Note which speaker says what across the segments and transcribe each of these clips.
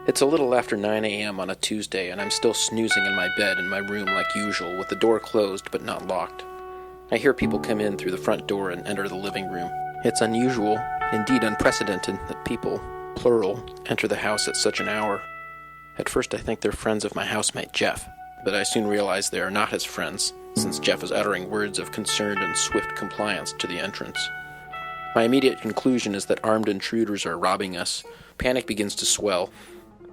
Speaker 1: It's a little after 9 a.m. on a Tuesday, and I'm still snoozing in my bed in my room like usual, with the door closed but not locked. I hear people come in through the front door and enter the living room. It's unusual, indeed unprecedented, that people, plural, enter the house at such an hour. At first I think they're friends of my housemate Jeff, but I soon realize they are not his friends, since Jeff is uttering words of concerned and swift compliance to the entrance. My immediate conclusion is that armed intruders are robbing us. Panic begins to swell.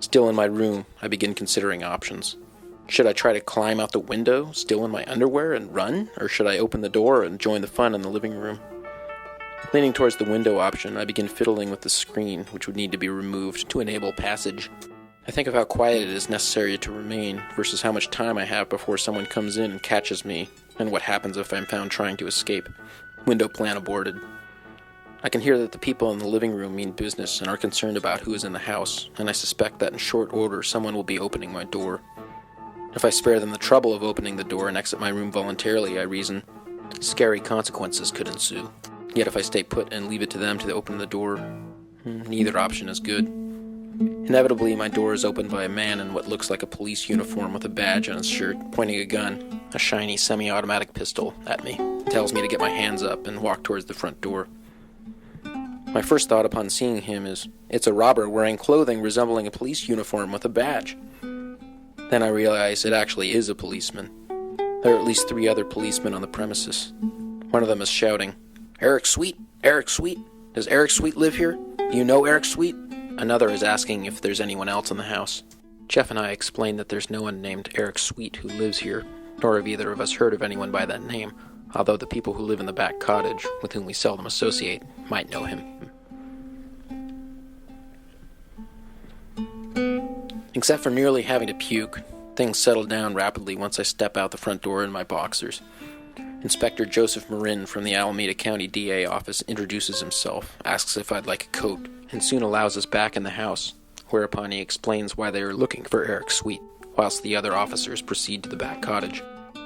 Speaker 1: Still in my room, I begin considering options. Should I try to climb out the window, still in my underwear, and run? Or should I open the door and join the fun in the living room? Leaning towards the window option, I begin fiddling with the screen, which would need to be removed to enable passage. I think of how quiet it is necessary to remain versus how much time I have before someone comes in and catches me, and what happens if I'm found trying to escape. Window plan aborted. I can hear that the people in the living room mean business and are concerned about who is in the house, and I suspect that in short order someone will be opening my door. If I spare them the trouble of opening the door and exit my room voluntarily, I reason, scary consequences could ensue. Yet if I stay put and leave it to them to open the door, neither option is good. Inevitably, my door is opened by a man in what looks like a police uniform with a badge on his shirt, pointing a gun, a shiny semi-automatic pistol, at me. He tells me to get my hands up and walk towards the front door. My first thought upon seeing him is, it's a robber wearing clothing resembling a police uniform with a badge. Then I realize it actually is a policeman. There are at least 3 other policemen on the premises. One of them is shouting, "Eric Sweet! Eric Sweet! Does Eric Sweet live here? Do you know Eric Sweet?" Another is asking if there's anyone else in the house. Jeff and I explain that there's no one named Eric Sweet who lives here, nor have either of us heard of anyone by that name, although the people who live in the back cottage, with whom we seldom associate, might know him. Except for nearly having to puke, things settle down rapidly once I step out the front door in my boxers. Inspector Joseph Marin from the Alameda County DA office introduces himself, asks if I'd like a coat, and soon allows us back in the house, whereupon he explains why they are looking for Eric Sweet, whilst the other officers proceed to the back cottage.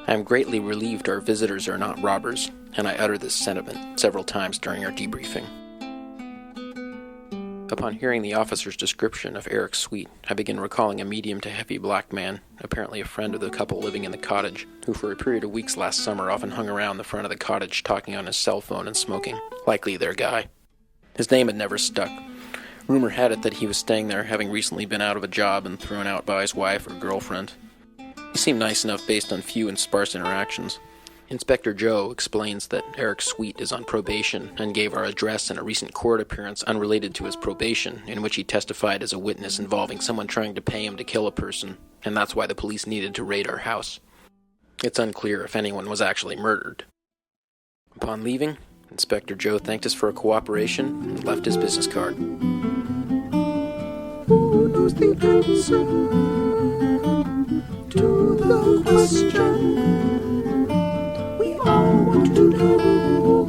Speaker 1: I am greatly relieved our visitors are not robbers, and I utter this sentiment several times during our debriefing. Upon hearing the officer's description of Eric Sweet, I begin recalling a medium to heavy black man, apparently a friend of the couple living in the cottage, who for a period of weeks last summer often hung around the front of the cottage talking on his cell phone and smoking. Likely their guy. His name had never stuck. Rumor had it that he was staying there, having recently been out of a job and thrown out by his wife or girlfriend. He seemed nice enough based on few and sparse interactions. Inspector Joe explains that Eric Sweet is on probation and gave our address and a recent court appearance unrelated to his probation, in which he testified as a witness involving someone trying to pay him to kill a person, and that's why the police needed to raid our house. It's unclear if anyone was actually murdered. Upon leaving, Inspector Joe thanked us for our cooperation and left his business card.
Speaker 2: Who knows the answer to the question? We all want to know.